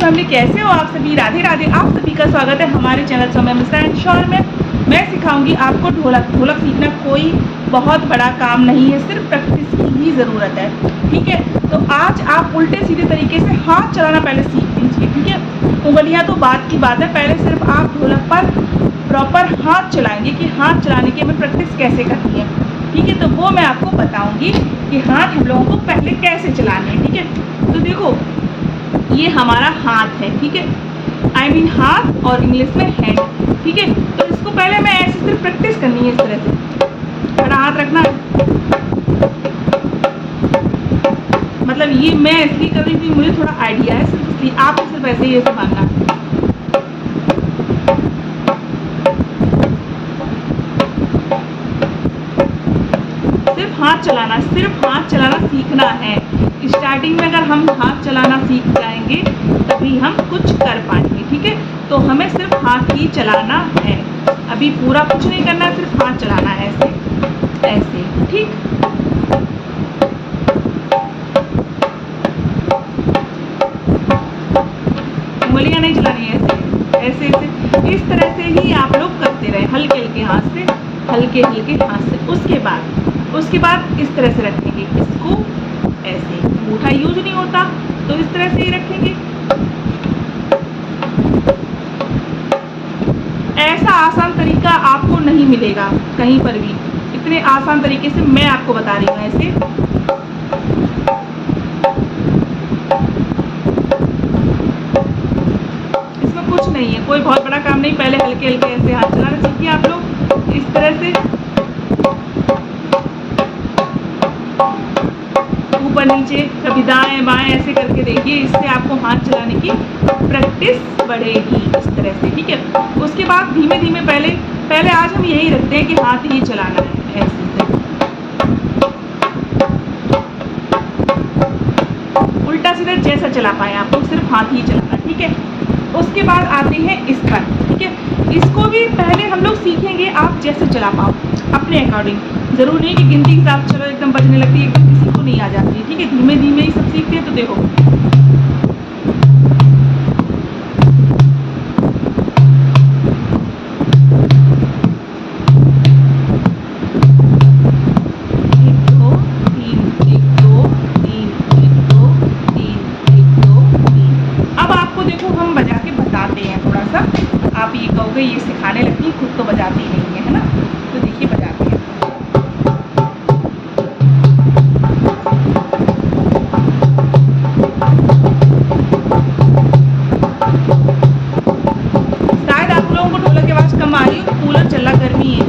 Family, कैसे हो आप सभी? राधे राधे। आप सभी का स्वागत है हमारे चैनल समय मिस्टर एंड श्योर में। मैं सिखाऊंगी आपको ढोलक। ढोलक सीखना कोई बहुत बड़ा काम नहीं है, सिर्फ प्रैक्टिस की ही ज़रूरत है। ठीक है, तो आज आप उल्टे सीधे तरीके से हाथ चलाना पहले सीख लीजिए। ठीक है, उंगलियां तो बात की बात है, पहले सिर्फ आप ढोलक पर प्रॉपर हाथ चलाएंगे कि हाथ चलाने की हमें प्रैक्टिस कैसे करनी है। ठीक है, तो वो मैं आपको बताऊंगी कि हाथ हम लोगों को पहले कैसे चलाने हैं। ठीक है, तो देखो ये हमारा हाथ है। ठीक है, आई मीन हाथ और इंग्लिश में हैंड। ठीक है, तो इसको पहले मैं ऐसे सिर्फ प्रैक्टिस करनी है, इस तरह से खड़ा हाथ रखना है। मतलब ये मैं इसलिए कर रही थी, मुझे थोड़ा आइडिया है, सिर्फ इसलिए आपको सिर्फ ऐसे ही ऐसे मानना है। सिर्फ हाथ चलाना सीखना है। स्टार्टिंग में अगर हम हाथ चलाना सीख जाएंगे तभी हम कुछ कर पाएंगे। ठीक है, तो हमें सिर्फ हाथ ही चलाना है, अभी पूरा कुछ नहीं करना है, सिर्फ हाथ चलाना है ऐसे ऐसे। ठीक, उंगलियां नहीं चलानी है, ऐसे ऐसे ऐसे। इस तरह से ही आप लोग करते रहे, हल्के हल्के हाथ से, हल्के हल्के हाथ से। उसके बाद इस तरह से रखेंगे इसको ऐसे। अंगूठा यूज नहीं होता तो इस तरह से ही रखेंगे। ऐसा आसान तरीका आपको नहीं मिलेगा कहीं पर भी, इतने आसान तरीके से मैं आपको बता रही हूँ ऐसे। इसमें कुछ नहीं है, कोई बहुत बड़ा काम नहीं। पहले हल्के हल्के ऐसे हाथ चलाना सीखिए आप लोग, इस तरह से ऊपर नीचे, कभी दाएं बाएं ऐसे करके देखिए। इससे आपको हाथ चलाने की प्रैक्टिस बढ़ेगी इस तरह से। ठीक है, उसके बाद धीमे धीमे पहले आज हम यही रखते हैं कि हाथ ही चलाना है ऐसे से। उल्टा सीधा जैसा चला पाए आप लोग, सिर्फ हाथ ही चलाना। ठीक है, उसके बाद आते हैं इस पर। ठीक है, इसको भी पहले हम लोग सीखेंगे, आप जैसे चला पाओ अपने अकॉर्डिंग। जरूर नहीं कि गिनती के साथ चलो एकदम बजने लगती है, एकदम किसी को नहीं आ जाती है। ठीक है, धीमे धीमे ही सब सीखते हैं। तो देखो आप ये कहोगे ये सिखाने लगती, खुद तो बजाती नहीं है, है ना? तो देखिए बजाते हैं। शायद आप लोगों को ढोलक की आवाज कम आ रही हो, कूलर चल रहा, गर्मी है।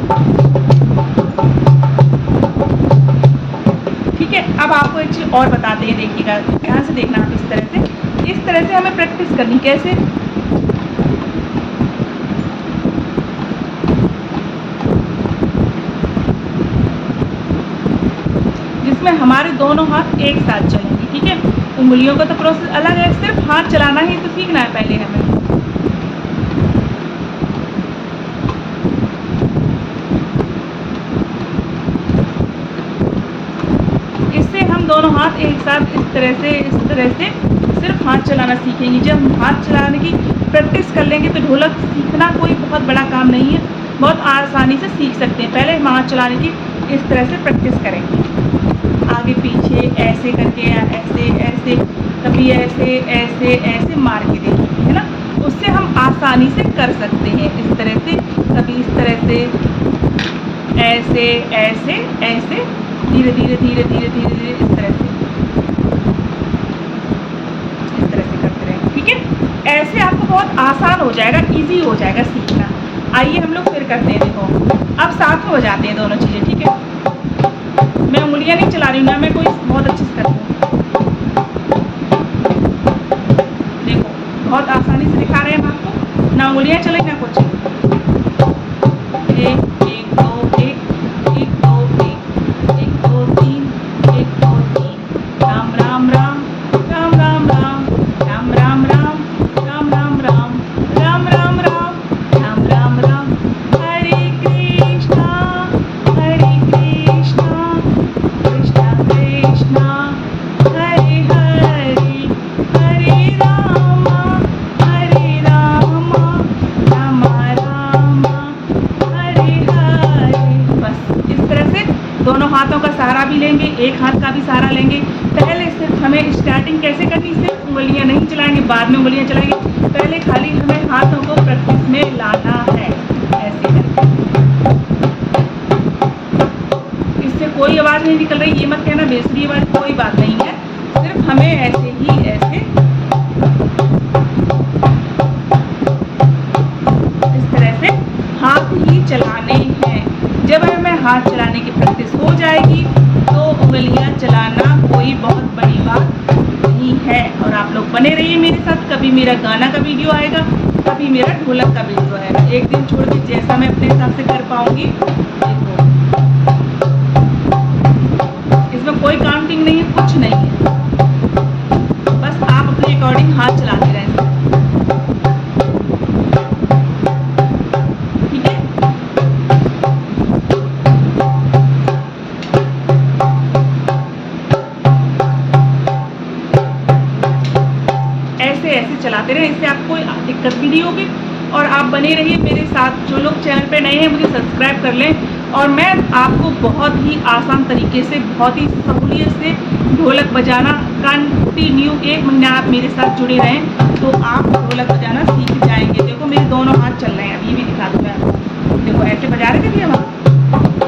ठीक है, अब आपको एक चीज और बताते हैं, देखिएगा ध्यान से देखना आप। इस तरह से हमें प्रैक्टिस करनी। कैसे? जिसमें हमारे दोनों हाथ एक साथ चलेंगे। ठीक है, उंगलियों का तो प्रोसेस अलग है, सिर्फ हाथ चलाना ही तो सीखना है पहले हमें। इससे हम दोनों हाथ एक साथ इस तरह से सिर्फ हाथ चलाना सीखेंगे। जब हम हाथ चलाने की प्रैक्टिस कर लेंगे तो ढोलक सीखना कोई बहुत बड़ा काम नहीं है, बहुत आसानी से सीख सकते हैं। पहले हम हाथ चलाने की इस तरह से प्रैक्टिस करेंगे, आगे पीछे ऐसे करके, ऐसे ऐसे, कभी ऐसे ऐसे ऐसे मार के देखिए, है ना? उससे हम आसानी से कर सकते हैं इस तरह से, कभी इस तरह से, ऐसे ऐसे ऐसे, धीरे धीरे धीरे धीरे धीरे धीरे इस तरह से करते रहें। ठीक है, ऐसे आपको बहुत आसान हो जाएगा, इजी हो जाएगा सीखना। आइए हम लोग फिर करते हैं। देखो अब साथ में बजाते हैं दोनों चीज़ें। ठीक है, मैं उंगलियां नहीं चला रही हूँ ना, मैं कोई बहुत अच्छे से करती हूँ। देखो बहुत आसानी से दिखा रहे हैं हम आपको, ना उंगलियां चले ना कुछ। एक एक दो, एक दो, एक दो तीन, एक दो तीन। राम राम राम, राम राम राम, राम राम राम, राम राम राम, राम राम राम, राम राम राम। हरे कृष्णा कृष्णा कृष्णा हरे हरे, हरे रामा एक हाथ का भी सहारा लेंगे। पहले सिर्फ हमें स्टार्टिंग कैसे करनी, सिर्फ उंगलियां नहीं चलाएंगे, बाद में उंगलियां चलाएंगे। पहले खाली हमें हाथों को प्रैक्टिस में लाना है, ऐसे करके। इससे कोई आवाज़ नहीं निकल रही, ये मत कहना बेसुरी आवाज़, कोई बात नहीं है। सिर्फ हमें ऐसे ही, ऐसे इस तरह से हाथ ही चलाने हैं। जब हमें हाथ चलाने की प्रैक्टिस हो जाएगी तो उंगलियां चलाना कोई बहुत बड़ी बात नहीं है। और आप लोग बने रहिए मेरे साथ। कभी मेरा गाना का वीडियो आएगा, कभी मेरा ढोलक का वीडियो आएगा, एक दिन छोड़ के जैसा मैं अपने हिसाब से कर पाऊंगी। देखो इसमें कोई काउंटिंग नहीं है, कुछ नहीं है, बस आप अपने अकॉर्डिंग हाथ चलाते रहें। ठीक है, ऐसे ऐसे चलाते रहे, इससे आपको कोई दिक्कत भी नहीं होगी। और आप बने रहिए मेरे साथ। जो लोग चैनल पे नए हैं मुझे सब्सक्राइब कर लें। और मैं आपको बहुत ही आसान तरीके से, बहुत ही सहूलियत से ढोलक बजाना कंटिन्यू 1 महीना आप मेरे साथ जुड़े रहें तो आप ढोलक बजाना सीख जाएंगे। देखो मेरे दोनों हाथ चल रहे हैं, अभी भी दिखा दूँ मैं आपको। देखो ऐसे बजा रहे थे हम।